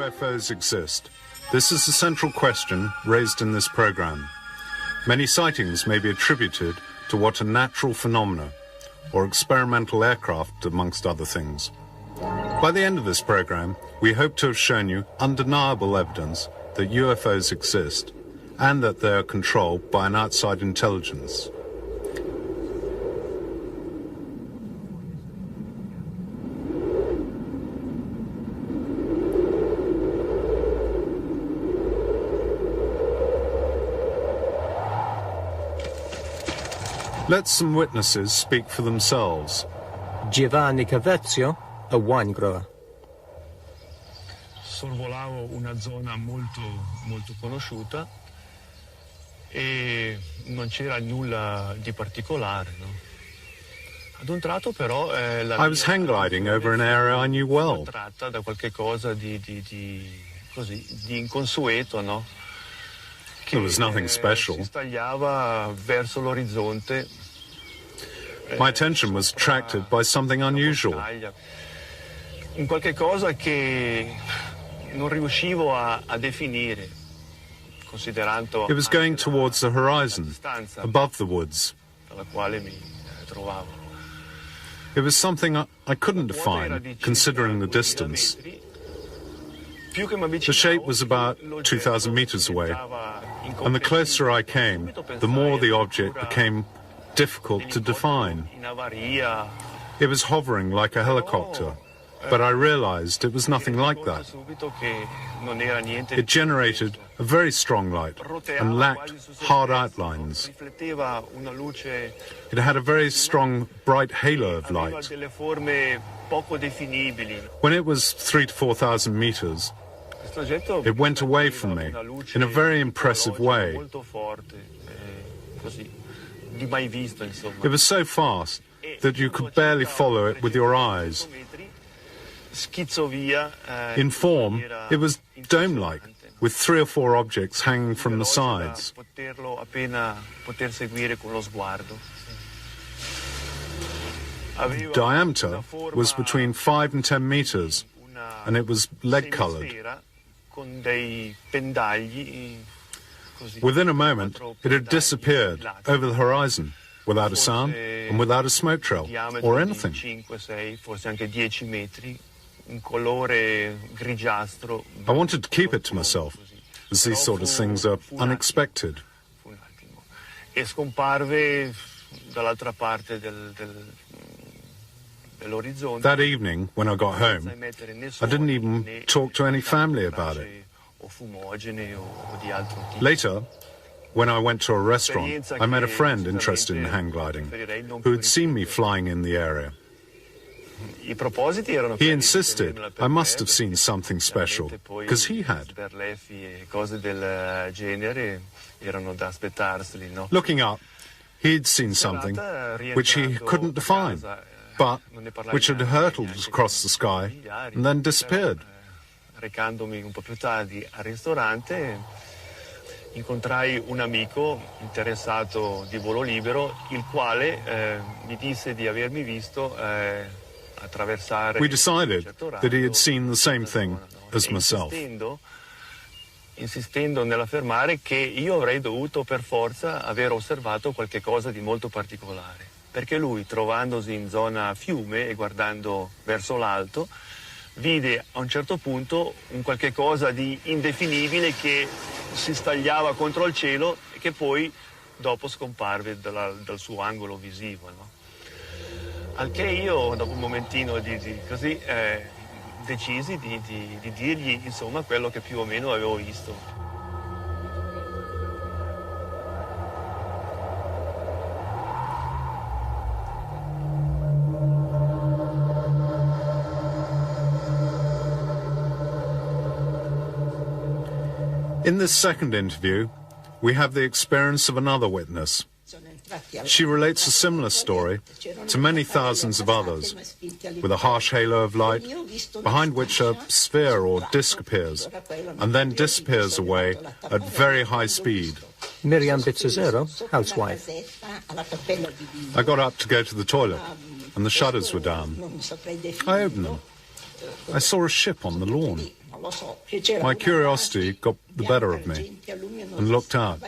UFOs exist? This is the central question raised in this program. Many sightings may be attributed to what are natural phenomena, or experimental aircraft, amongst other things. By the end of this program, we hope to have shown you undeniable evidence that UFOs exist, and that they are controlled by an outside intelligence. Let some witnesses speak for themselves. Giovanni Cavezio, a wine grower. Sorvolavo una zona molto conosciuta e non c'era nulla di particolare, no? Ad un tratto però I was hang gliding over an area I knew well. tratta da qualche cosa di inconsueto, no? There was nothing special. Si stagliava verso l'orizzonte. My attention was attracted by something unusual. Un qualche cosa che non riuscivo a definire, considerando It was going towards the horizon, above the woods. dalla quale mi trovavo. It was something I couldn't define, considering the distance. The shape was about 2,000 meters away, and the closer I came, the more the object became difficult to define. It was hovering like a helicopter, but I realized it was nothing like that. It generated a very strong light and lacked hard outlines. It had a very strong, bright halo of light. When it was 3,000 to 4,000 meters, it went away from me in a very impressive way. It was so fast that you could barely follow it with your eyes. In form, it was dome-like, with 3 or 4 objects hanging from the sides. Diameter was between 5 and 10 meters, and it was lead-colored. Within a moment, it had disappeared over the horizon, without a sound and without a smoke trail or anything. I wanted to keep it to myself, as these sort of things are unexpected. That evening, when I got home, I didn't even talk to any family about it. Later, when I went to a restaurant, I met a friend interested in hang gliding, who had seen me flying in the area. He insisted I must have seen something special, because he had. Looking up, he'd seen something which he couldn't define, but which had hurtled across the sky and then disappeared. Recandomi un po' più tardi al ristorante, incontrai un amico interessato di volo libero, il quale mi disse di avermi visto attraversare. We decided that he had seen the same thing as myself. Insistendo nell'affermare che io avrei dovuto per forza aver osservato qualche cosa di molto particolare, perché lui, trovandosi in zona fiume e guardando verso l'alto, vide a un certo punto un qualche cosa di indefinibile che si stagliava contro il cielo e che poi dopo scomparve dal suo angolo visivo, no? Al che io, dopo un momentino così, decisi di dirgli insomma quello che più o meno avevo visto. In this second interview, we have the experience of another witness. She relates a similar story to many thousands of others, with a harsh halo of light, behind which a sphere or disk appears, and then disappears away at very high speed. Miriam Bizzazero, housewife. I got up to go to the toilet, and the shutters were down. I opened them. I saw a ship on the lawn. My curiosity got the better of me and looked out.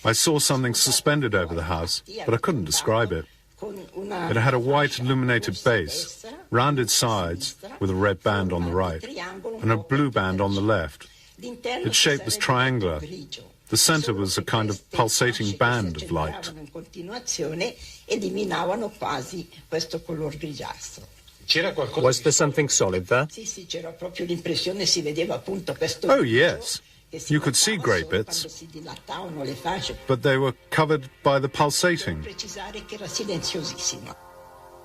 I saw something suspended over the house, but I couldn't describe it. It had a white illuminated base, rounded sides with a red band on the right, and a blue band on the left. Its shape was triangular. The center was a kind of pulsating band of light. Was there something solid there? Oh, yes. You could see grey bits, but they were covered by the pulsating.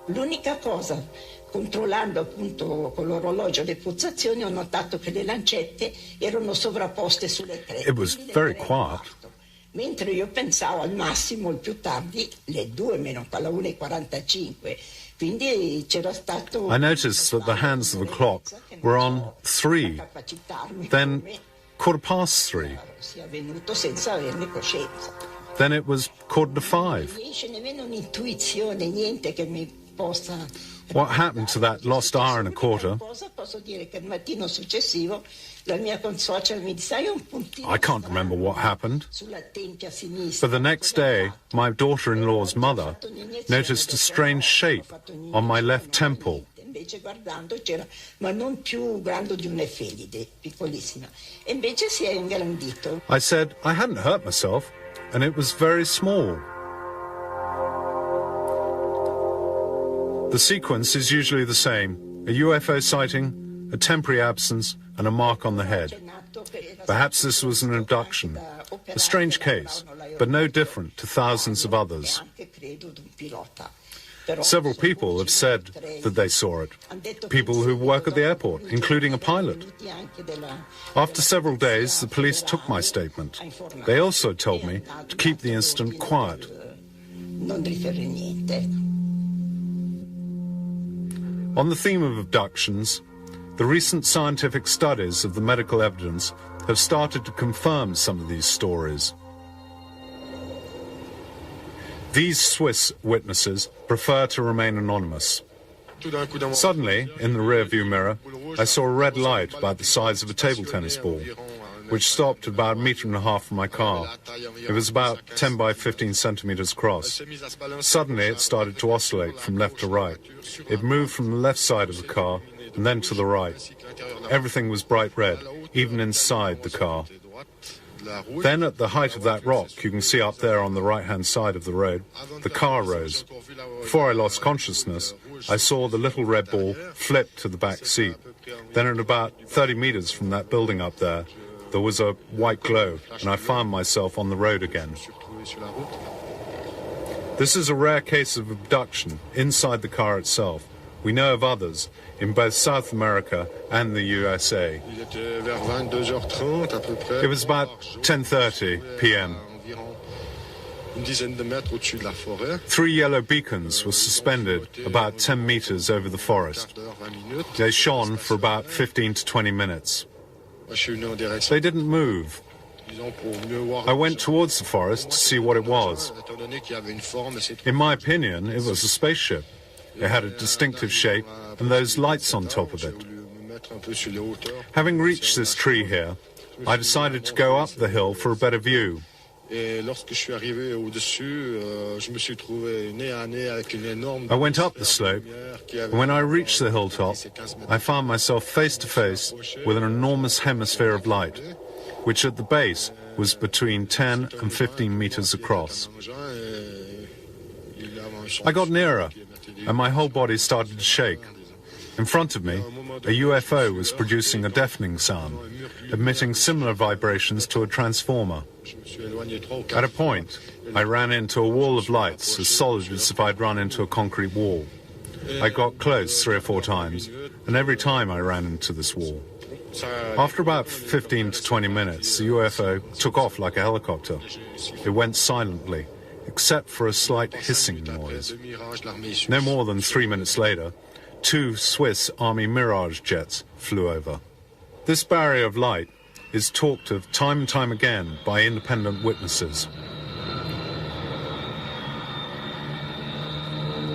L'unica cosa, controllando appunto con l'orologio le pulsazioni, ho notato che le lancette erano sovrapposte sulle tre. It was very quiet. Mentre io pensavo al massimo, il più tardi, le 2 meno alla 1:45. Quindi c'era stato... I noticed that the hands of the clock were on 3, then 3:15. Sia avvenuto senza averne coscienza. Then it was 4:45. Non c'è nemmeno un'intuizione, niente che mi possa... What happened to that lost hour and a quarter? Posso dire che il mattino successivo la mia consuocera mi disse: "Hai un puntino I can't remember what happened. sulla tempia sinistra." But the next day, my daughter-in-law's mother noticed a strange shape on my left temple. Invece guardando c'era, ma non più grande di un'efelide, piccolissima. E invece si è ingrandito. I said I hadn't hurt myself, and it was very small. The sequence is usually the same: a UFO sighting, a temporary absence, and a mark on the head. Perhaps this was an abduction, a strange case, but no different to thousands of others. Several people have said that they saw it, people who work at the airport, including a pilot. After several days, the police took my statement. They also told me to keep the incident quiet. On the theme of abductions, the recent scientific studies of the medical evidence have started to confirm some of these stories. These Swiss witnesses prefer to remain anonymous. Suddenly, in the rear-view mirror, I saw a red light about the size of a table tennis ball, which stopped about 1.5 meters from my car. It was about 10 by 15 centimeters across. Suddenly, it started to oscillate from left to right. It moved from the left side of the car and then to the right. Everything was bright red, even inside the car. Then, at the height of that rock, you can see up there on the right-hand side of the road, the car rose. Before I lost consciousness, I saw the little red ball flip to the back seat. Then at about 30 meters from that building up there, there was a white glow, and I found myself on the road again. This is a rare case of abduction inside the car itself. We know of others in both South America and the USA. It was about 10:30 p.m. 3 yellow beacons were suspended about 10 meters over the forest. They shone for about 15 to 20 minutes. They didn't move. I went towards the forest to see what it was. In my opinion, it was a spaceship. It had a distinctive shape and those lights on top of it. Having reached this tree here, I decided to go up the hill for a better view. I went up the slope, and when I reached the hilltop, I found myself face to face with an enormous hemisphere of light, which at the base was between 10 and 15 meters across. I got nearer, and my whole body started to shake. In front of me, a UFO was producing a deafening sound, emitting similar vibrations to a transformer. At a point, I ran into a wall of lights as solid as if I'd run into a concrete wall. I got close 3 or 4 times, and every time I ran into this wall. After about 15 to 20 minutes, the UFO took off like a helicopter. It went silently, except for a slight hissing noise. No more than 3 minutes later, 2 Swiss Army Mirage jets flew over. This barrier of light is talked of time and time again by independent witnesses.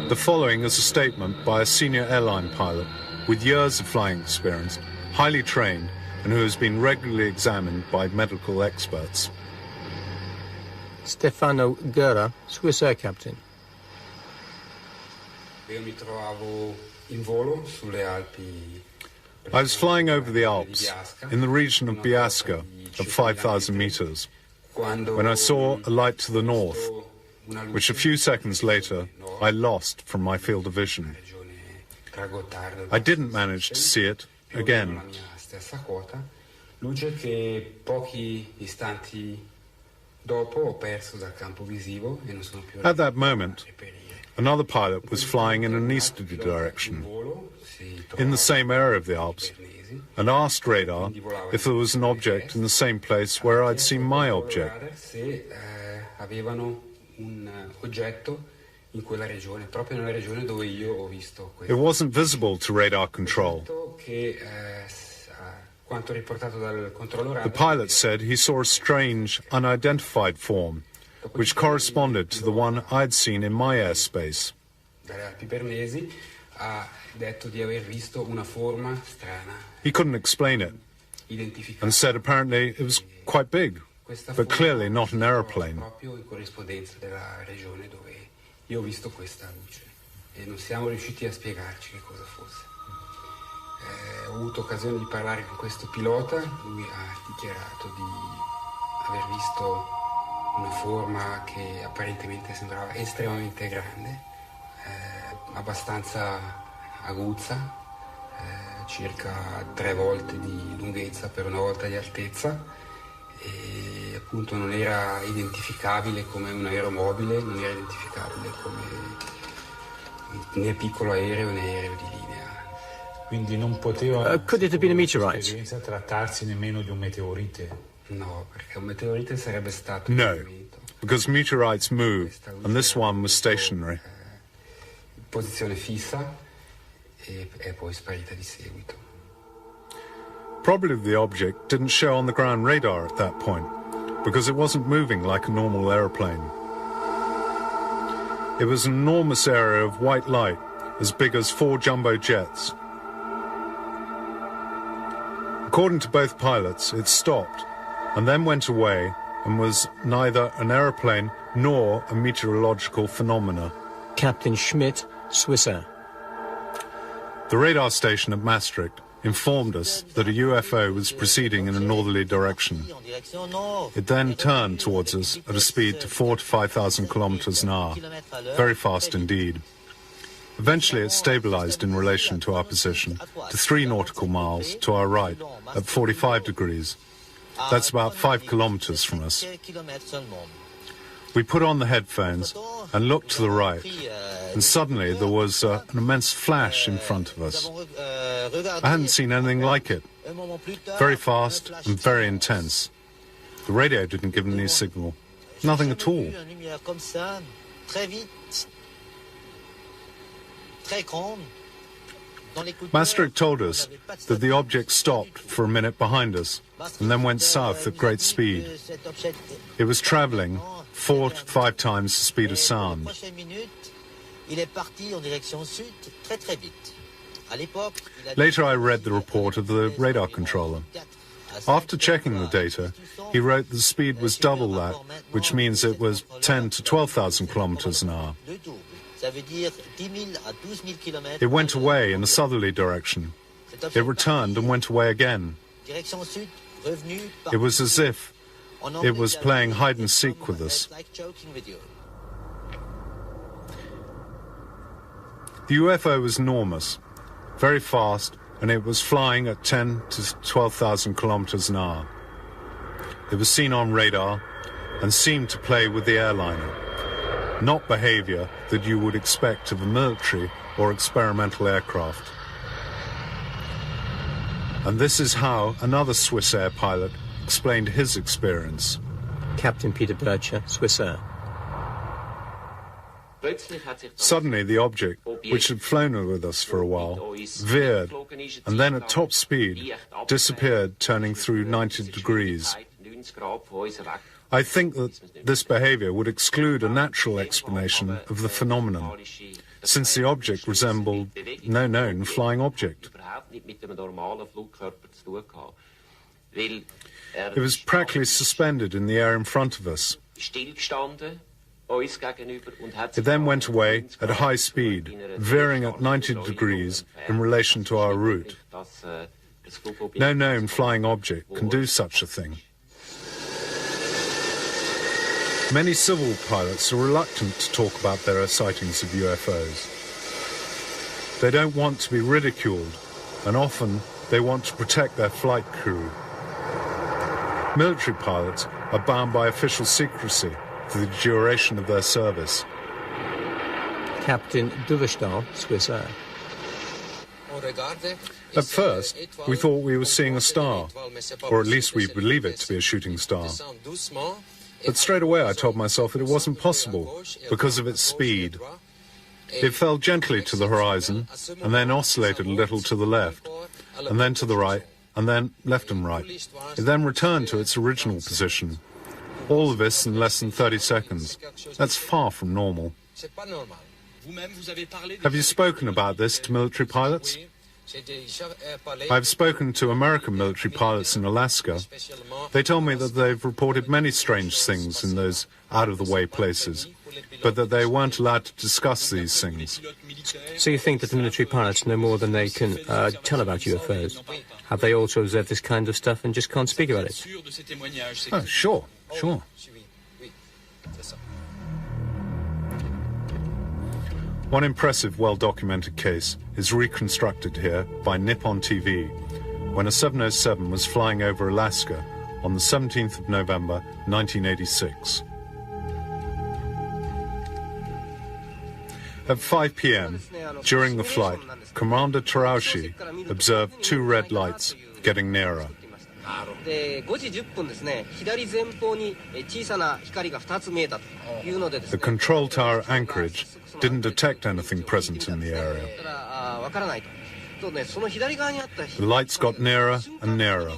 The following is a statement by a senior airline pilot with years of flying experience highly trained, and who has been regularly examined by medical experts. Stefano Guerra, Swiss Air Captain. I was flying over the Alps, in the region of Biasca, at 5,000 meters, when I saw a light to the north, which a few seconds later I lost from my field of vision. I didn't manage to see it again. At that moment, another pilot was flying in an easterly direction, in the same area of the Alps, and asked radar if there was an object in the same place where I'd seen my object. It wasn't visible to radar control. The pilot said he saw a strange, unidentified form, which corresponded to the one I'd seen in my airspace. He couldn't explain it, and said apparently it was quite big, but clearly not an aeroplane. Ho avuto occasione di parlare con questo pilota, lui ha dichiarato di aver visto una forma che apparentemente sembrava estremamente grande, abbastanza aguzza, circa 3 volte di lunghezza per 1 volta di altezza, e appunto non era identificabile come un aeromobile, non era identificabile come né piccolo aereo né aereo di linea. Quindi non poteva could it have been a meteorite? trattarsi nemmeno di un meteorite? No, perché un meteorite sarebbe stato No, because meteorites move, and this one was stationary. Posizione fissa e è poi sparita di seguito. Probably the object didn't show on the ground radar at that point, because it wasn't moving like a normal aeroplane. It was an enormous area of white light, as big as 4 jumbo jets. According to both pilots, it stopped and then went away and was neither an aeroplane nor a meteorological phenomena. Captain Schmidt, Swiss Air. The radar station at Maastricht informed us that a UFO was proceeding in a northerly direction. It then turned towards us at a speed to 4,000 to 5,000 kilometers an hour, very fast indeed. Eventually it stabilized in relation to our position to 3 nautical miles to our right at 45 degrees. That's about 5 kilometers from us. We put on the headphones and looked to the right, and suddenly there was an immense flash in front of us. I hadn't seen anything like it. Very fast and very intense. The radio didn't give any signal. Nothing at all. Maastricht told us that the object stopped for a minute behind us and then went south at great speed. It was traveling 4 to 5 times the speed of sound. Later I read the report of the radar controller. After checking the data, he wrote the speed was double that, which means it was 10 to 12,000 kilometers an hour. It went away in a southerly direction. It returned and went away again. It was as if it was playing hide and seek with us. The UFO was enormous, very fast, and it was flying at 10 to 12,000 kilometers an hour. It was seen on radar and seemed to play with the airliner. Not behavior that you would expect of a military or experimental aircraft. And this is how another Swiss Air pilot explained his experience. Captain Peter Bircher, Swiss Air. Suddenly the object, which had flown with us for a while, veered and then at top speed disappeared, turning through 90 degrees. I think that this behavior would exclude a natural explanation of the phenomenon, since the object resembled no known flying object. It was practically suspended in the air in front of us. It then went away at high speed, veering at 90 degrees in relation to our route. No known flying object can do such a thing. Many civil pilots are reluctant to talk about their sightings of UFOs. They don't want to be ridiculed, and often they want to protect their flight crew. Military pilots are bound by official secrecy for the duration of their service. Captain Duverstal, Swiss Air. At first, we thought we were seeing a star, or at least we believe it to be a shooting star. But straight away I told myself that it wasn't possible because of its speed. It fell gently to the horizon and then oscillated a little to the left, and then to the right, and then left and right. It then returned to its original position. All of this in less than 30 seconds. That's far from normal. Have you spoken about this to military pilots? I've spoken to American military pilots in Alaska. They tell me that they've reported many strange things in those out-of-the-way places, but that they weren't allowed to discuss these things. So you think that the military pilots know more than they can tell about UFOs? Have they also observed this kind of stuff and just can't speak about it? Oh, sure. One impressive, well-documented case is reconstructed here by Nippon TV when a 707 was flying over Alaska on the 17th of November, 1986. At 5 p.m., during the flight, Commander Terauchi observed two red lights getting nearer. The control tower anchorage didn't detect anything present in the area. The lights got nearer and nearer.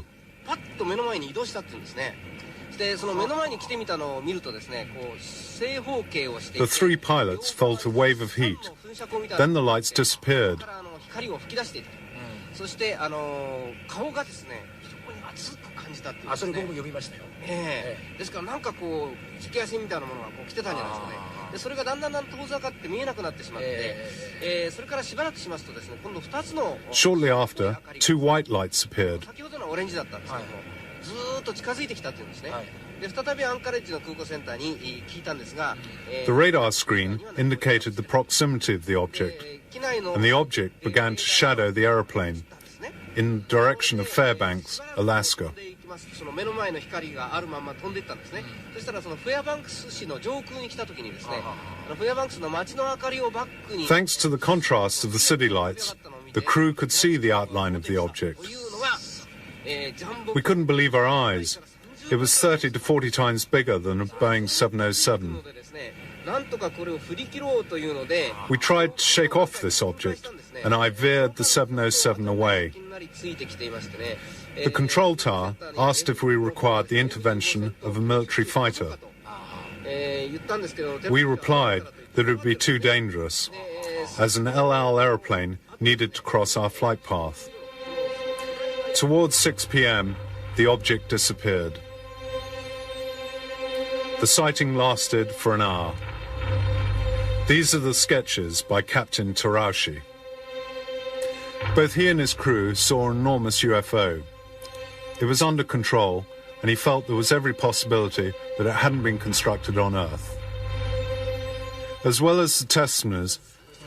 The three pilots felt a wave of heat. Then the lights disappeared. Shortly after, two white lights appeared. The radar screen indicated the proximity of the object, and the object began to shadow the aeroplane in the direction of Fairbanks, Alaska. Thanks to the contrast of the city lights, the crew could see the outline of the object. We couldn't believe our eyes. It was 30 to 40 times bigger than a Boeing 707. We tried to shake off this object, and I veered the 707 away. The control tower asked if we required the intervention of a military fighter. We replied that it would be too dangerous, as an El Al aeroplane needed to cross our flight path. Towards 6 p.m., the object disappeared. The sighting lasted for an hour. These are the sketches by Captain Terauchi. Both he and his crew saw an enormous UFO. It was under control, and he felt there was every possibility that it hadn't been constructed on Earth. As well as the testimonies,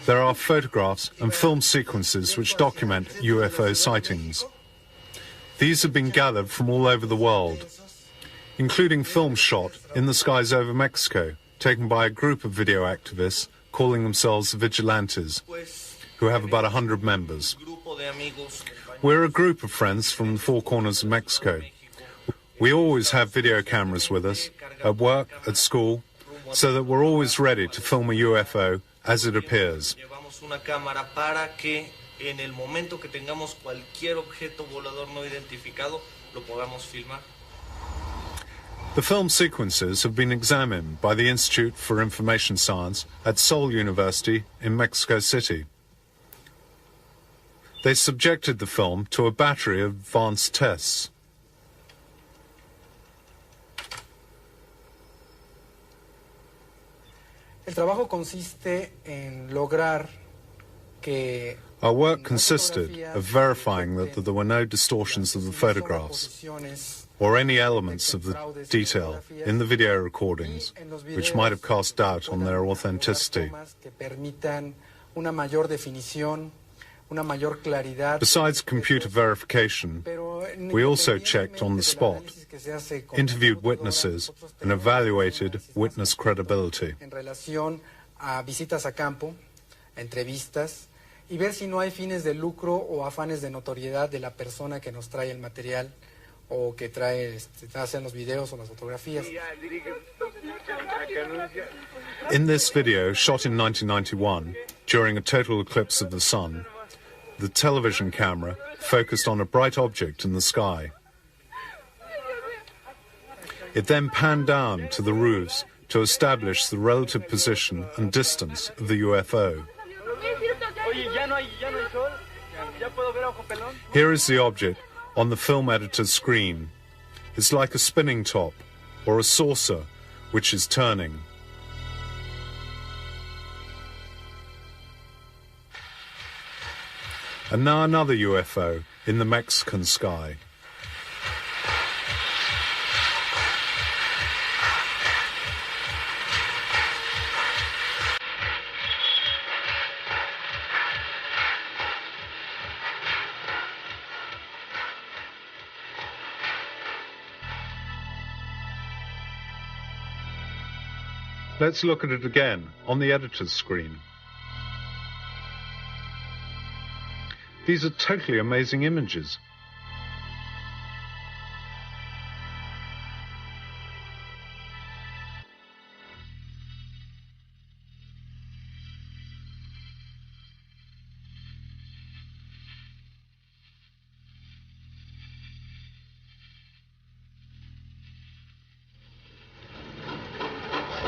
there are photographs and film sequences which document UFO sightings. These have been gathered from all over the world, including film shot in the skies over Mexico, taken by a group of video activists calling themselves Vigilantes, who have about 100 members. We're a group of friends from the four corners of Mexico. We always have video cameras with us, at work, at school, so that we're always ready to film a UFO as it appears. En el momento que tengamos cualquier objeto volador no identificado, lo podamos filmar. The film sequences have been examined by the Institute for Information Science at Seoul University in Mexico City. They subjected the film to a battery of advanced tests. El trabajo consiste en lograr que Our work consisted of verifying that there were no distortions of the photographs or any elements of the detail in the video recordings which might have cast doubt on their authenticity. Besides computer verification, we also checked on the spot, interviewed witnesses, and evaluated witness credibility. Y ver si no hay fines de lucro o afanes de notoriedad de la persona que nos trae el material o que hacen los videos o las fotografías. In this video, shot in 1991, during a total eclipse of the sun, the television camera focused on a bright object in the sky. It then panned down to the roofs to establish the relative position and distance of the UFO. Here is the object on the film editor's screen. It's like a spinning top or a saucer which is turning. And now another UFO in the Mexican sky. Let's look at it again on the editor's screen. These are totally amazing images.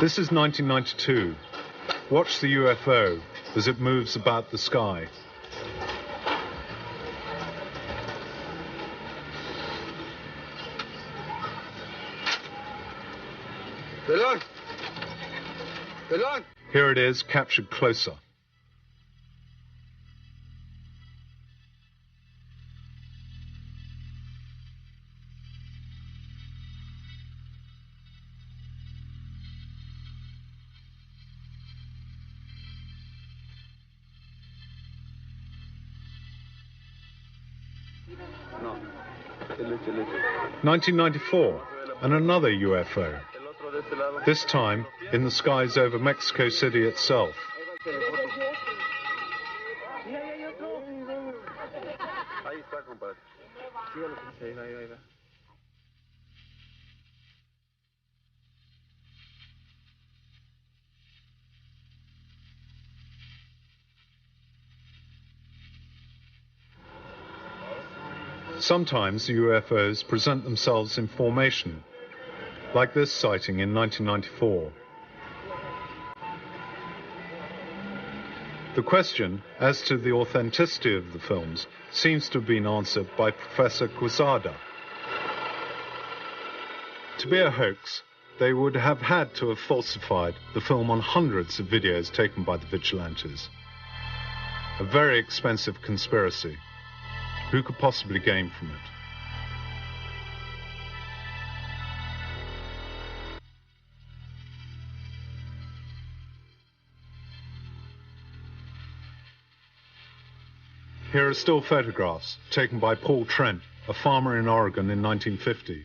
This is 1992. Watch the UFO as it moves about the sky. Here it is, captured closer. No. 1994, and another UFO. This time in the skies over Mexico City itself. Sometimes the UFOs present themselves in formation, like this sighting in 1994. The question as to the authenticity of the films seems to have been answered by Professor Quezada. To be a hoax, they would have had to have falsified the film on hundreds of videos taken by the vigilantes. A very expensive conspiracy. Who could possibly gain from it? Here are still photographs taken by Paul Trent, a farmer in Oregon in 1950.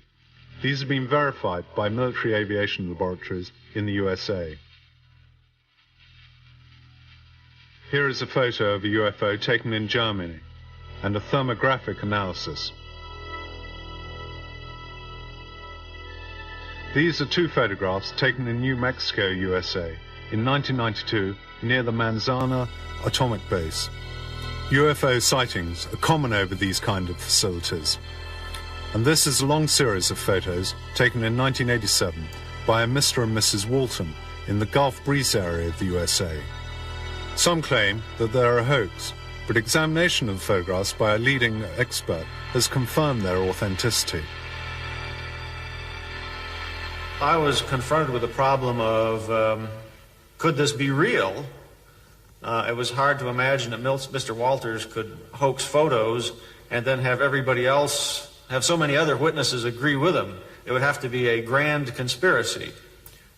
These have been verified by military aviation laboratories in the USA. Here is a photo of a UFO taken in Germany and a thermographic analysis. These are two photographs taken in New Mexico, USA in 1992 near the Manzana atomic base. UFO sightings are common over these kind of facilities. And this is a long series of photos taken in 1987 by a Mr. and Mrs. Walton in the Gulf Breeze area of the USA. Some claim that they're a hoax, but examination of the photographs by a leading expert has confirmed their authenticity. I was confronted with the problem of, could this be real? It was hard to imagine that Mr. Walters could hoax photos and then have everybody else, have so many other witnesses agree with him. It would have to be a grand conspiracy,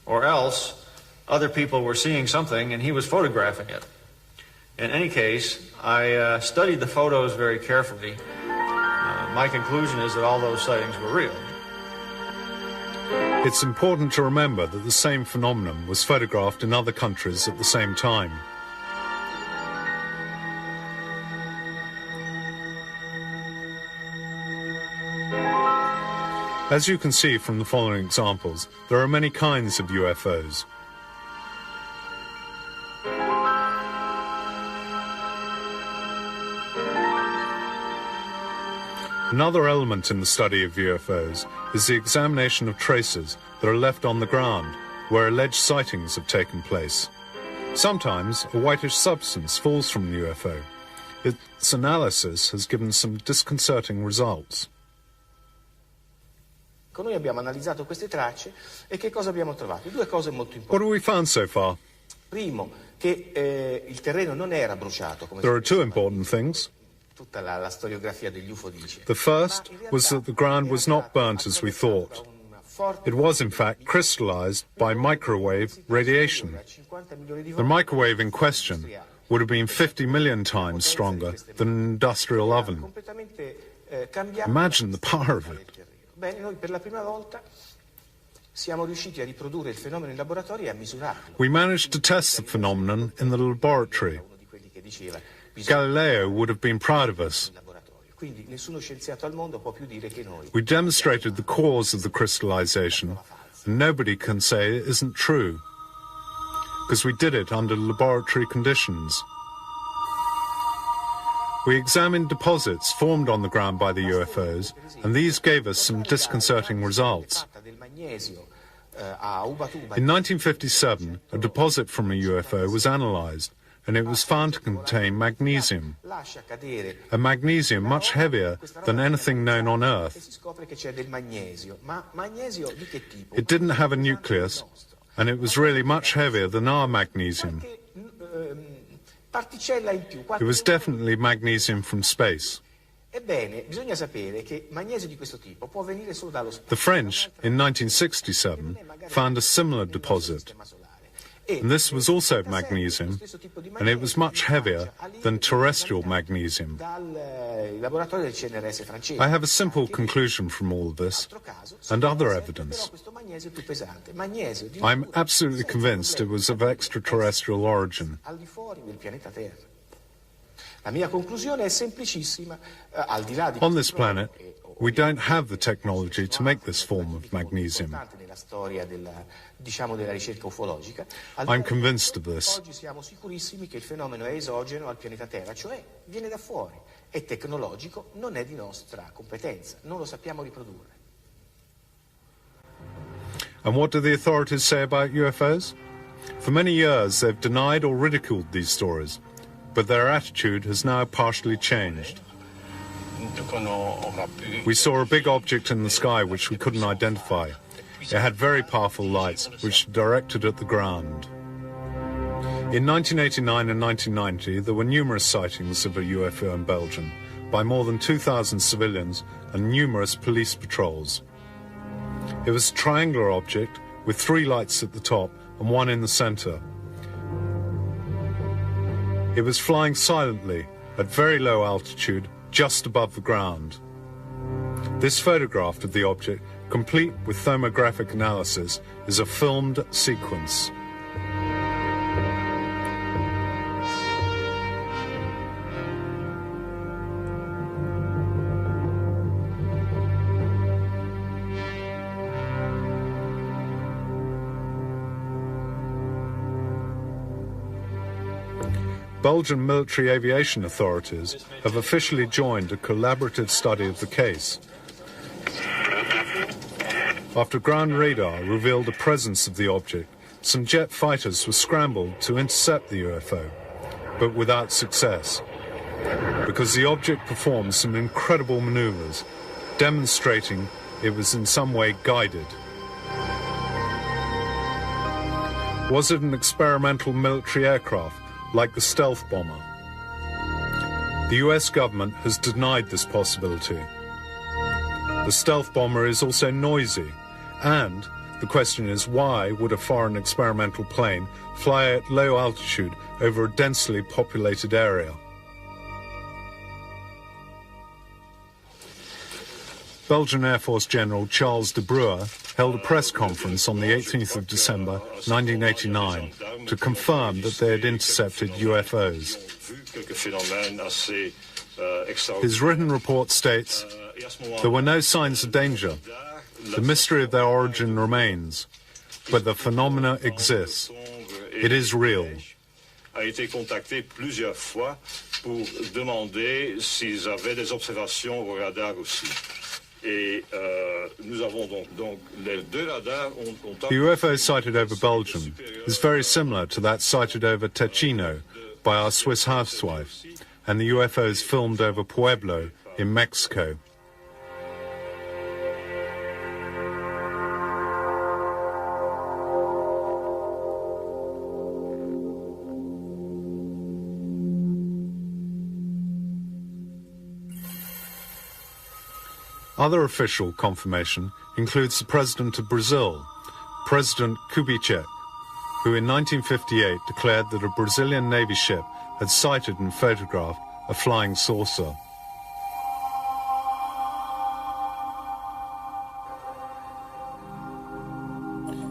or else other people were seeing something and he was photographing it. In any case, I studied the photos very carefully. My conclusion is that all those sightings were real. It's important to remember that the same phenomenon was photographed in other countries at the same time. As you can see from the following examples, there are many kinds of UFOs. Another element in the study of UFOs is the examination of traces that are left on the ground where alleged sightings have taken place. Sometimes a whitish substance falls from the UFO. Its analysis has given some disconcerting results. Noi abbiamo analizzato queste tracce e che cosa abbiamo trovato? Due cose molto importanti. What have we found so far? Primo, che il terreno non era bruciato come There are two important things. Tutta la storiografia degli UFO dice. The first was that the ground was not burnt as we thought. It was in fact crystallized by microwave radiation. The microwave in question would have been 50 million times stronger than an industrial oven. Imagine the power of it. Bene, noi per la prima volta siamo riusciti a riprodurre il fenomeno in laboratorio e a misurarlo. We managed to test the phenomenon in the laboratory. Galileo would have been proud of us. Quindi nessuno scienziato al mondo può più dire che noi. We demonstrated the cause of the crystallization, and nobody can say it isn't true, because we did it under laboratory conditions. We examined deposits formed on the ground by the UFOs, and these gave us some disconcerting results. In 1957, a deposit from a UFO was analyzed, and it was found to contain magnesium, a magnesium much heavier than anything known on Earth. It didn't have a nucleus, and it was really much heavier than our magnesium. It was definitely magnesium from space. Ebbene, bisogna sapere che magnesio di questo tipo può venire solo dallo spazio. The French, in 1967, found a similar deposit. And this was also magnesium, and it was much heavier than terrestrial magnesium. I have a simple conclusion from all of this, and other evidence. I'm absolutely convinced it was of extraterrestrial origin. On this planet, we don't have the technology to make this form of magnesium. I'm convinced of this. Oggi siamo sicurissimi che il fenomeno è esogeno al pianeta Terra, cioè viene da fuori, è tecnologico, non è di nostra competenza, non lo sappiamo riprodurre. And what do the authorities say about UFOs? For many years, they've denied or ridiculed these stories, but their attitude has now partially changed. We saw a big object in the sky which we couldn't identify. It had very powerful lights which directed at the ground. In 1989 and 1990, there were numerous sightings of a UFO in Belgium by more than 2,000 civilians and numerous police patrols. It was a triangular object with 3 lights at the top and 1 in the center. It was flying silently at very low altitude just above the ground. This photograph of the object, complete with thermographic analysis, is a filmed sequence. Belgian military aviation authorities have officially joined a collaborative study of the case. After ground radar revealed the presence of the object, some jet fighters were scrambled to intercept the UFO, but without success. because the object performed some incredible maneuvers, demonstrating it was in some way guided. Was it an experimental military aircraft like the stealth bomber? The US government has denied this possibility. The stealth bomber is also noisy, and the question is, why would a foreign experimental plane fly at low altitude over a densely populated area? Belgian Air Force General Charles de Bruer held a press conference on the 18th of December 1989 to confirm that they had intercepted UFOs. His written report states, "There were no signs of danger. The mystery of their origin remains, but the phenomena exists. It is real." A été contacté plusieurs fois pour demander s'ils avaient des observations au radar aussi. Et nous avons donc les deux radars ont The UFO sighted over Belgium is very similar to that sighted over Ticino by our Swiss housewife, and the UFOs filmed over Pueblo in Mexico. Other official confirmation includes the President of Brazil, President Kubitschek, who in 1958 declared that a Brazilian Navy ship had sighted and photographed a flying saucer.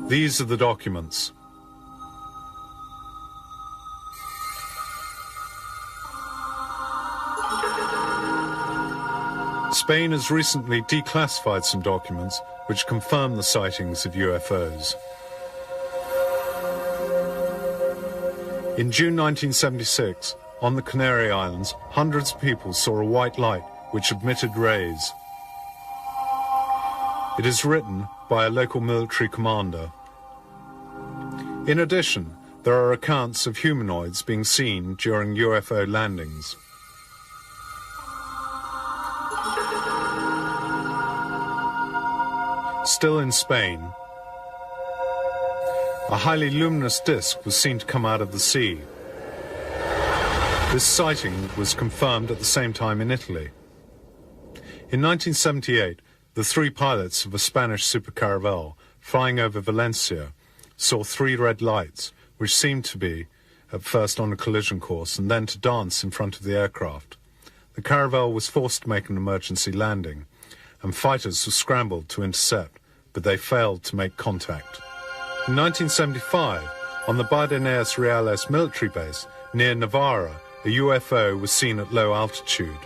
These are the documents. Spain has recently declassified some documents which confirm the sightings of UFOs. In June 1976, on the Canary Islands, hundreds of people saw a white light which emitted rays. It is written by a local military commander. In addition, there are accounts of humanoids being seen during UFO landings. Still in Spain, a highly luminous disk was seen to come out of the sea. This sighting was confirmed at the same time in Italy. In 1978, the three pilots of a Spanish supercaravel flying over Valencia saw three red lights, which seemed to be at first on a collision course and then to dance in front of the aircraft. The caravel was forced to make an emergency landing, and fighters were scrambled to intercept, but they failed to make contact. In 1975, on the Bardeneas Reales military base near Navarra, a UFO was seen at low altitude.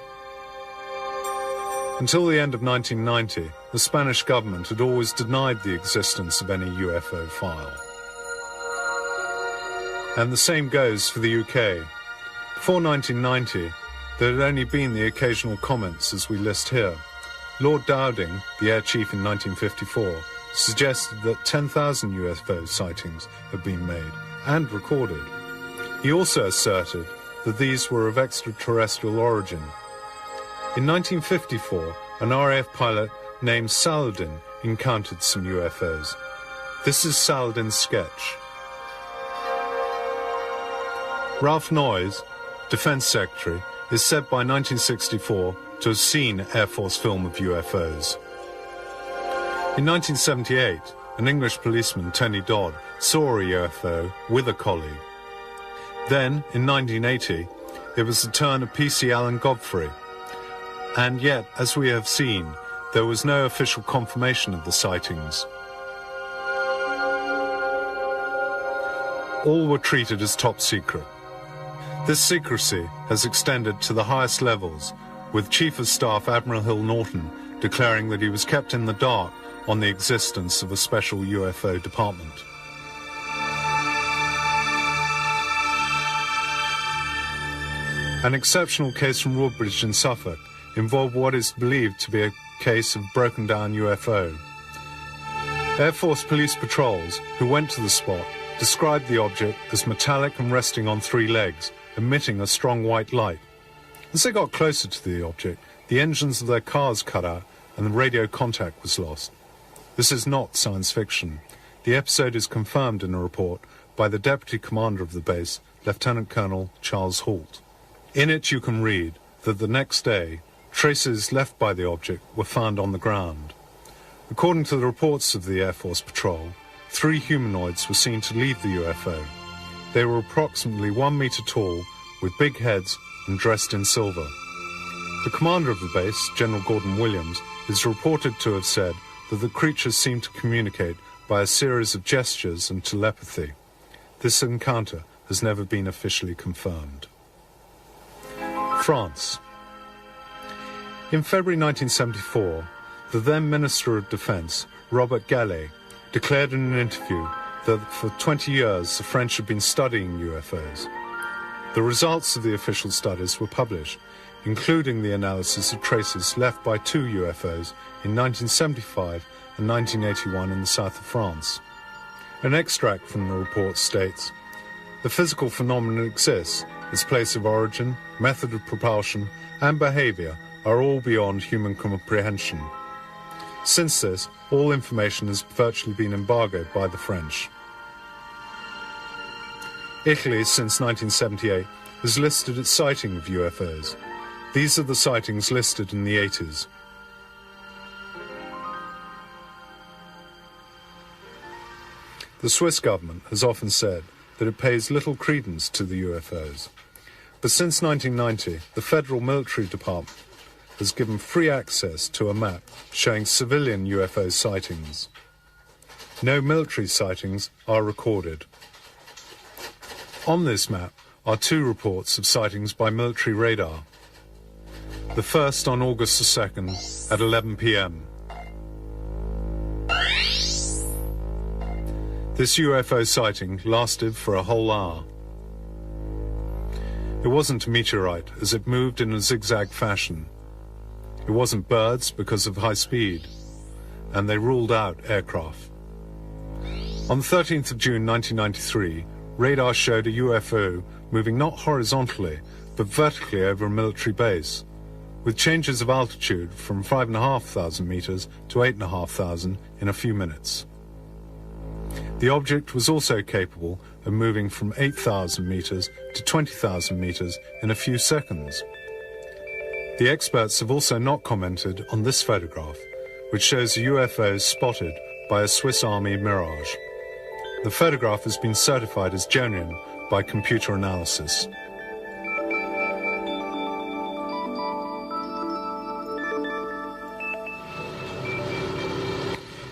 Until the end of 1990, the Spanish government had always denied the existence of any UFO file. And the same goes for the UK. Before 1990, there had only been the occasional comments as we list here. Lord Dowding, the Air Chief in 1954, suggested that 10,000 UFO sightings had been made and recorded. He also asserted that these were of extraterrestrial origin. In 1954, an RAF pilot named Saladin encountered some UFOs. This is Saladin's sketch. Ralph Noyes, Defense Secretary, is said by 1964 to have seen Air Force film of UFOs. In 1978, an English policeman, Tony Dodd, saw a UFO with a colleague. Then, in 1980, it was the turn of PC Alan Godfrey. And yet, as we have seen, there was no official confirmation of the sightings. All were treated as top secret. This secrecy has extended to the highest levels, with Chief of Staff Admiral Hill Norton declaring that he was kept in the dark on the existence of a special UFO department. An exceptional case from Woodbridge in Suffolk involved what is believed to be a case of broken down UFO. Air Force police patrols who went to the spot described the object as metallic and resting on three legs, emitting a strong white light. As they got closer to the object, the engines of their cars cut out and the radio contact was lost. This is not science fiction. The episode is confirmed in a report by the Deputy Commander of the base, Lieutenant Colonel Charles Holt. In it you can read that the next day, traces left by the object were found on the ground. According to the reports of the Air Force Patrol, 3 humanoids were seen to leave the UFO. They were approximately 1 meter tall, with big heads and dressed in silver. The commander of the base, General Gordon Williams, is reported to have said that the creatures seemed to communicate by a series of gestures and telepathy. This encounter has never been officially confirmed. France. In February 1974, the then Minister of Defense, Robert Gallet, declared in an interview that for 20 years the French had been studying UFOs. The results of the official studies were published, including the analysis of traces left by 2 UFOs in 1975 and 1981 in the south of France. An extract from the report states, "The physical phenomenon exists, its place of origin, method of propulsion, and behavior are all beyond human comprehension. Since this, all information has virtually been embargoed by the French." Italy, since 1978, has listed its sighting of UFOs. These are the sightings listed in the 80s. The Swiss government has often said that it pays little credence to the UFOs. But since 1990, the Federal Military Department has given free access to a map showing civilian UFO sightings. No military sightings are recorded. On this map are 2 reports of sightings by military radar. The first on August the 2nd at 11 p.m. This UFO sighting lasted for a whole hour. It wasn't a meteorite as it moved in a zigzag fashion. It wasn't birds because of high speed, and they ruled out aircraft. On the 13th of June 1993, radar showed a UFO moving not horizontally, but vertically over a military base, with changes of altitude from 5,500 meters to 8,500 in a few minutes. The object was also capable of moving from 8,000 meters to 20,000 meters in a few seconds. The experts have also not commented on this photograph, which shows a UFO spotted by a Swiss Army Mirage. The photograph has been certified as genuine by computer analysis.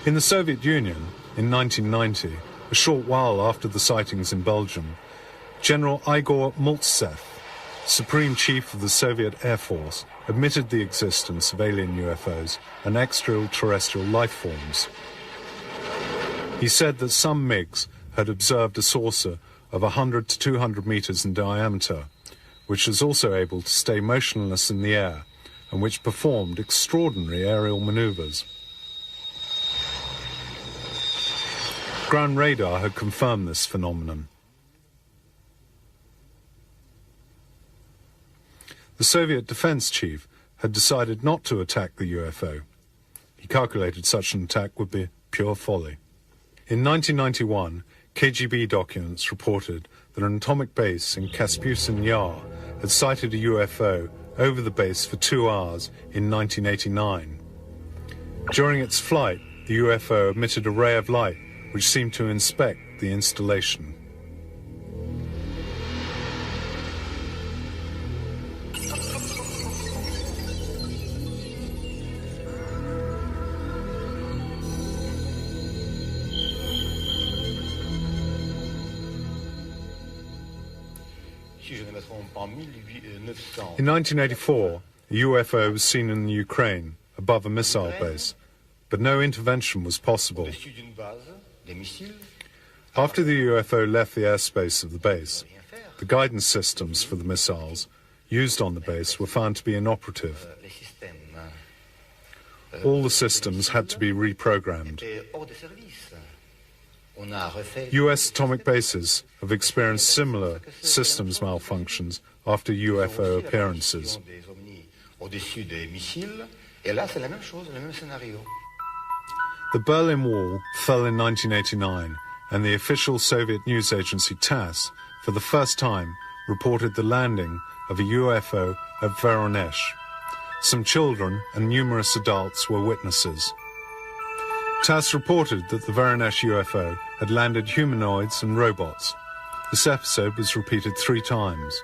In the Soviet Union, in 1990, a short while after the sightings in Belgium, General Igor Maltsev, Supreme Chief of the Soviet Air Force, admitted the existence of alien UFOs and extraterrestrial life forms. He said that some MiGs had observed a saucer of 100 to 200 meters in diameter, which was also able to stay motionless in the air and which performed extraordinary aerial maneuvers. Ground radar had confirmed this phenomenon. The Soviet defense chief had decided not to attack the UFO. He calculated such an attack would be pure folly. In 1991, KGB documents reported that an atomic base in Kaspusin Yar had sighted a UFO over the base for 2 hours in 1989. During its flight, the UFO emitted a ray of light which seemed to inspect the installation. In 1984, a UFO was seen in the Ukraine above a missile base, but no intervention was possible. After the UFO left the airspace of the base, the guidance systems for the missiles used on the base were found to be inoperative. All the systems had to be reprogrammed. US atomic bases have experienced similar systems malfunctions after UFO appearances. The Berlin Wall fell in 1989, and the official Soviet news agency TASS, for the first time, reported the landing of a UFO at Voronezh. Some children and numerous adults were witnesses. TASS reported that the Voronezh UFO had landed humanoids and robots. This episode was repeated 3 times.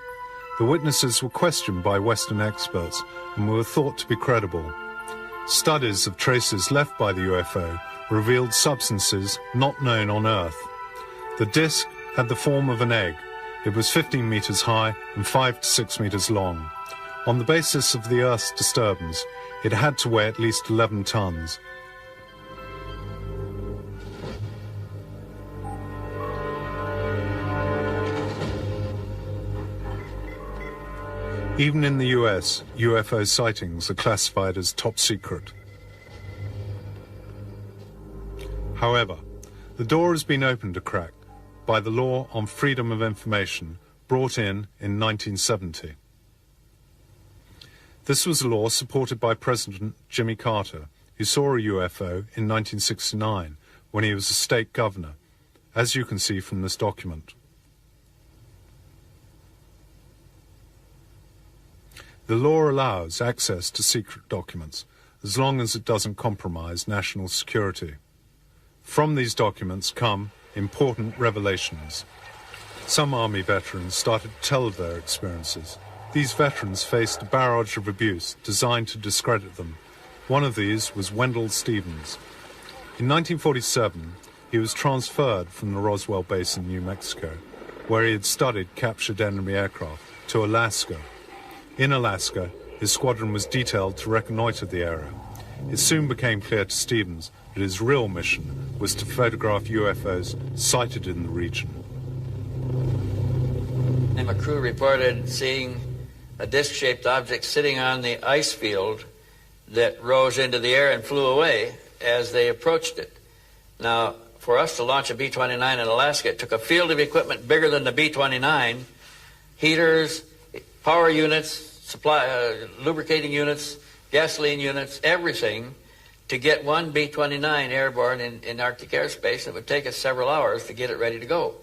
The witnesses were questioned by Western experts and were thought to be credible. Studies of traces left by the UFO revealed substances not known on Earth. The disk had the form of an egg. It was 15 meters high and 5 to 6 meters long. On the basis of the Earth's disturbance, it had to weigh at least 11 tons. Even in the US, UFO sightings are classified as top secret. However, the door has been opened to crack by the law on freedom of information brought in 1970. This was a law supported by President Jimmy Carter, who saw a UFO in 1969 when he was a state governor, as you can see from this document. The law allows access to secret documents as long as it doesn't compromise national security. From these documents come important revelations. Some Army veterans started to tell of their experiences. These veterans faced a barrage of abuse designed to discredit them. One of these was Wendell Stevens. In 1947, he was transferred from the Roswell base in New Mexico, where he had studied captured enemy aircraft, to Alaska. In Alaska, his squadron was detailed to reconnoiter the area. It soon became clear to Stevens that his real mission was to photograph UFOs sighted in the region. And a crew reported seeing a disc-shaped object sitting on the ice field that rose into the air and flew away as they approached it. Now, for us to launch a B-29 in Alaska, it took a field of equipment bigger than the B-29, heaters, power units, lubricating units, gasoline units, everything, to get one B-29 airborne in Arctic airspace. It would take us several hours to get it ready to go.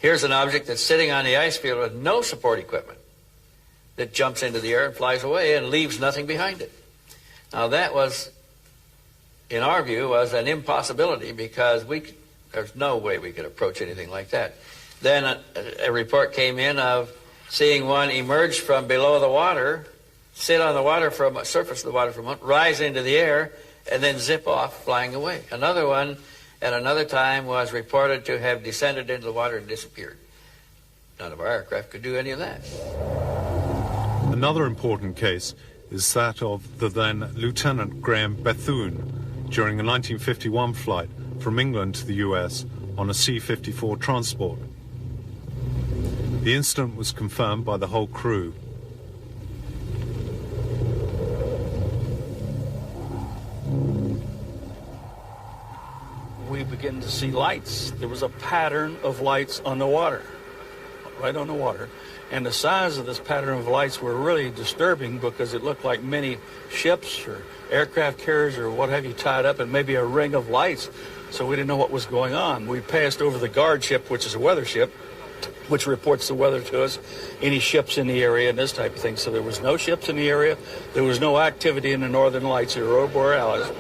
Here's an object that's sitting on the ice field with no support equipment that jumps into the air and flies away and leaves nothing behind it. Now that was, in our view, was an impossibility because there's no way we could approach anything like that. Then a report came in of seeing one emerge from below the water, sit on the water surface of the water for a moment, rise into the air, and then zip off, flying away. Another one at another time was reported to have descended into the water and disappeared. None of our aircraft could do any of that. Another important case is that of the then Lieutenant Graham Bethune during a 1951 flight from England to the US on a C-54 transport. The incident was confirmed by the whole crew. We began to see lights. There was a pattern of lights on the water, right on the water. And the size of this pattern of lights were really disturbing because it looked like many ships or aircraft carriers or what have you tied up in maybe a ring of lights. So we didn't know what was going on. We passed over the guard ship, which is a weather ship, which reports the weather to us, any ships in the area and this type of thing. So there was no ships in the area. There was no activity in the northern lights, the aurora borealis.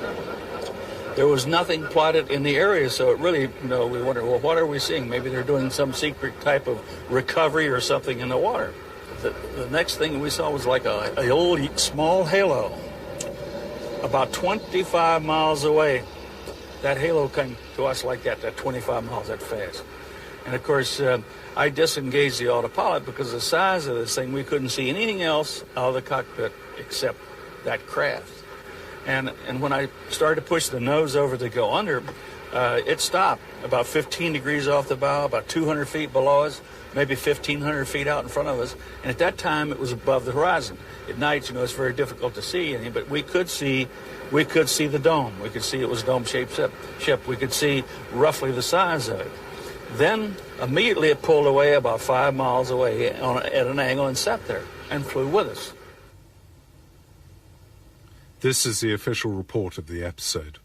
There was nothing plotted in the area, so it really, we wondered, well, what are we seeing? Maybe they're doing some secret type of recovery or something in the water. The next thing we saw was like a old small halo about 25 miles away. That halo came to us like that 25 miles that fast. And of course, I disengaged the autopilot because of the size of this thing, we couldn't see anything else out of the cockpit except that craft. And when I started to push the nose over to go under, It stopped about 15 degrees off the bow, about 200 feet below us, maybe 1,500 feet out in front of us. And at that time, it was above the horizon. At night, you know, it's very difficult to see anything, but we could see the dome. We could see it was a dome-shaped ship. We could see roughly the size of it. Then, immediately it pulled away about 5 miles away at an angle and sat there and flew with us. This is the official report of the episode.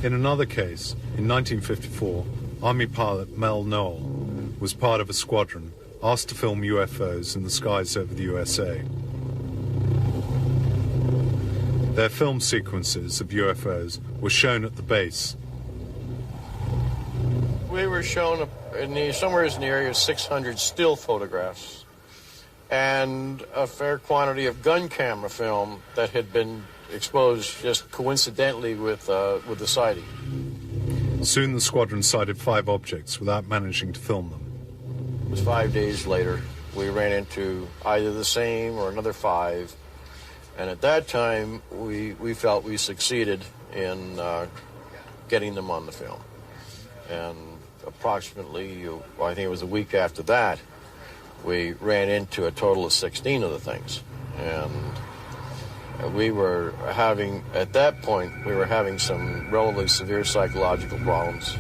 In another case, in 1954, Army pilot Mel Noel was part of a squadron asked to film UFOs in the skies over the USA. Their film sequences of UFOs were shown at the base. We were shown somewhere in the area of 600 still photographs and a fair quantity of gun camera film that had been exposed just coincidentally with the sighting. Soon the squadron sighted 5 objects without managing to film them. It was 5 days later. We ran into either the same or another 5. And at that time, we felt we succeeded in getting them on the film. And approximately, I think it was a week after that, we ran into a total of 16 of the things. And we were having, at that point, some relatively severe psychological problems.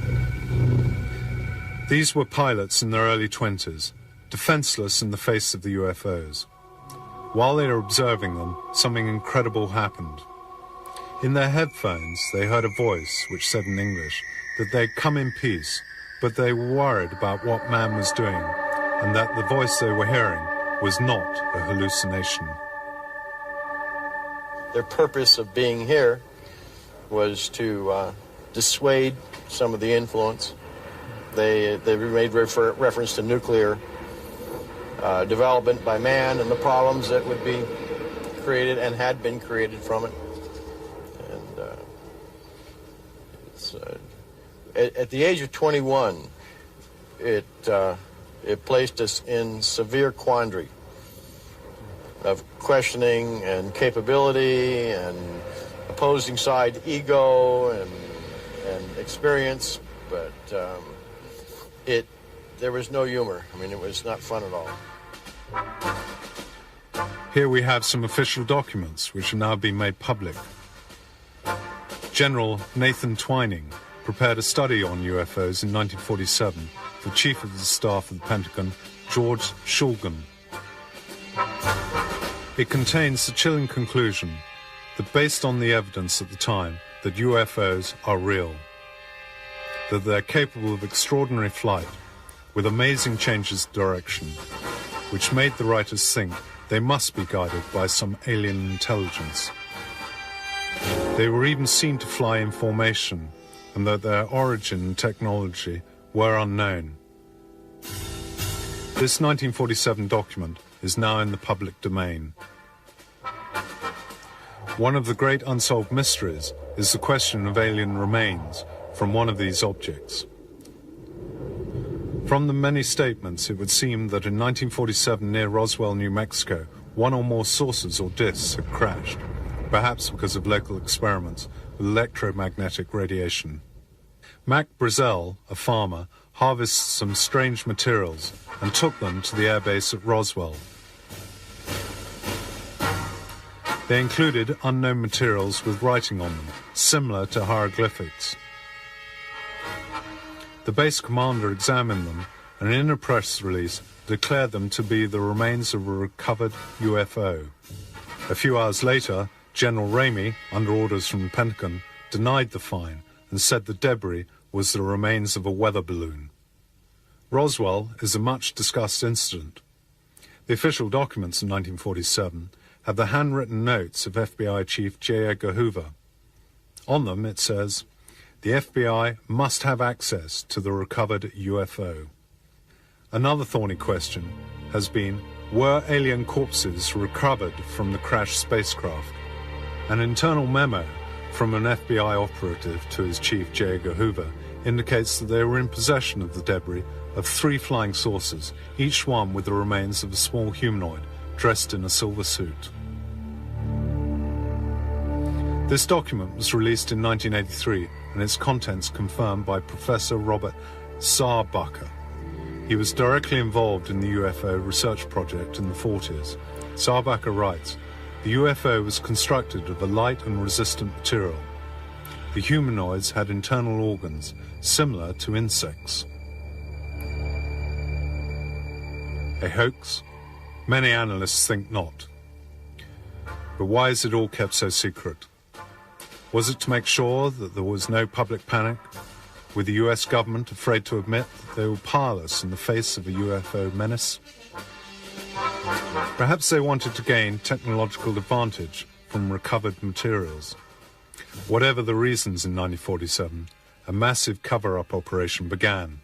These were pilots in their early 20s, defenseless in the face of the UFOs. While they were observing them, something incredible happened. In their headphones, they heard a voice which said in English that they'd come in peace, but they were worried about what man was doing, and that the voice they were hearing was not a hallucination. Their purpose of being here was to dissuade some of the influence. They made reference to nuclear development by man and the problems that would be created and had been created from it. And at the age of 21, it placed us in severe quandary of questioning and capability and opposing side ego and experience, but there was no humor. I mean, it was not fun at all. Here we have some official documents which have now been made public. General Nathan Twining prepared a study on UFOs in 1947 for Chief of the Staff of the Pentagon, George Shulgin. It contains the chilling conclusion that based on the evidence at the time that UFOs are real, that they're capable of extraordinary flight with amazing changes of direction, which made the writers think they must be guided by some alien intelligence. They were even seen to fly in formation, and that their origin and technology were unknown. This 1947 document is now in the public domain. One of the great unsolved mysteries is the question of alien remains from one of these objects. From the many statements, it would seem that in 1947 near Roswell, New Mexico, one or more saucers or discs had crashed, perhaps because of local experiments with electromagnetic radiation. Mac Brazel, a farmer, harvests some strange materials and took them to the airbase at Roswell. They included unknown materials with writing on them, similar to hieroglyphics. The base commander examined them and in a press release declared them to be the remains of a recovered UFO. A few hours later, General Ramey, under orders from the Pentagon, denied the find and said the debris was the remains of a weather balloon. Roswell is a much-discussed incident. The official documents in 1947 have the handwritten notes of FBI Chief J. Edgar Hoover. On them it says, "The FBI must have access to the recovered UFO." Another thorny question has been, were alien corpses recovered from the crashed spacecraft? An internal memo from an FBI operative to his chief, J. Edgar Hoover, indicates that they were in possession of the debris of 3 flying saucers, each one with the remains of a small humanoid dressed in a silver suit. This document was released in 1983 and its contents confirmed by Professor Robert Saarbacher. He was directly involved in the UFO research project in the 40s. Saarbacher writes, "The UFO was constructed of a light and resistant material. The humanoids had internal organs similar to insects." A hoax? Many analysts think not. But why is it all kept so secret? Was it to make sure that there was no public panic, with the US government afraid to admit that they were powerless in the face of a UFO menace? Perhaps they wanted to gain technological advantage from recovered materials. Whatever the reasons in 1947, a massive cover-up operation began.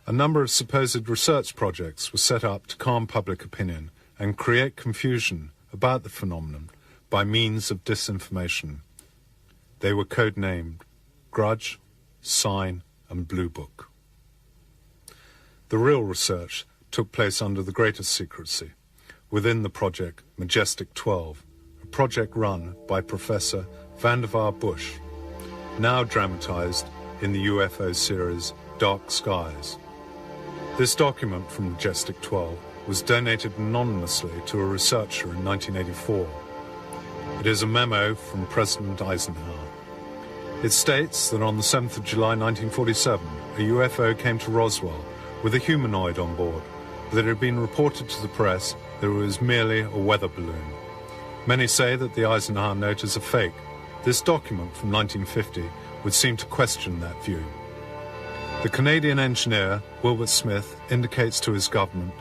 A number of supposed research projects were set up to calm public opinion and create confusion about the phenomenon by means of disinformation. They were codenamed Grudge, Sign, and Blue Book. The real research took place under the greatest secrecy, within the project Majestic 12, a project run by Professor Vannevar Bush, now dramatized in the UFO series Dark Skies. This document from Majestic 12 was donated anonymously to a researcher in 1984. It is a memo from President Eisenhower. It states that on the 7th of July 1947, a UFO came to Roswell with a humanoid on board, that it had been reported to the press that it was merely a weather balloon. Many say that the Eisenhower note is a fake. This document from 1950 would seem to question that view. The Canadian engineer, Wilbert Smith, indicates to his government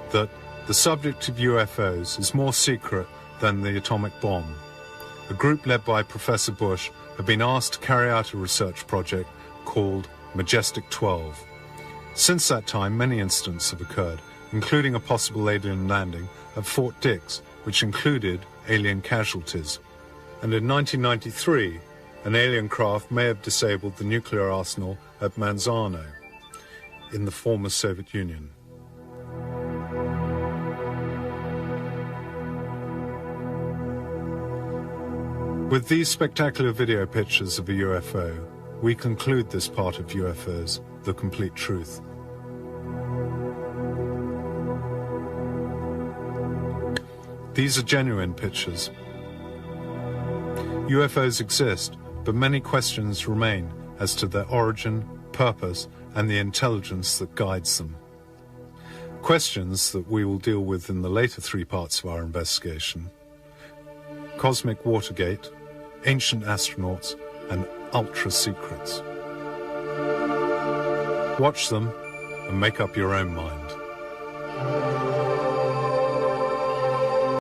that the subject of UFOs is more secret than the atomic bomb. A group led by Professor Bush have been asked to carry out a research project called Majestic 12. Since that time, many incidents have occurred, including a possible alien landing at Fort Dix, which included alien casualties. And in 1993, an alien craft may have disabled the nuclear arsenal at Manzano in the former Soviet Union. With these spectacular video pictures of a UFO, we conclude this part of UFOs, The Complete Truth. These are genuine pictures. UFOs exist, but many questions remain as to their origin, purpose, and the intelligence that guides them. Questions that we will deal with in the later 3 parts of our investigation: Cosmic Watergate, Ancient Astronauts, and Ultra Secrets. Watch them and make up your own mind.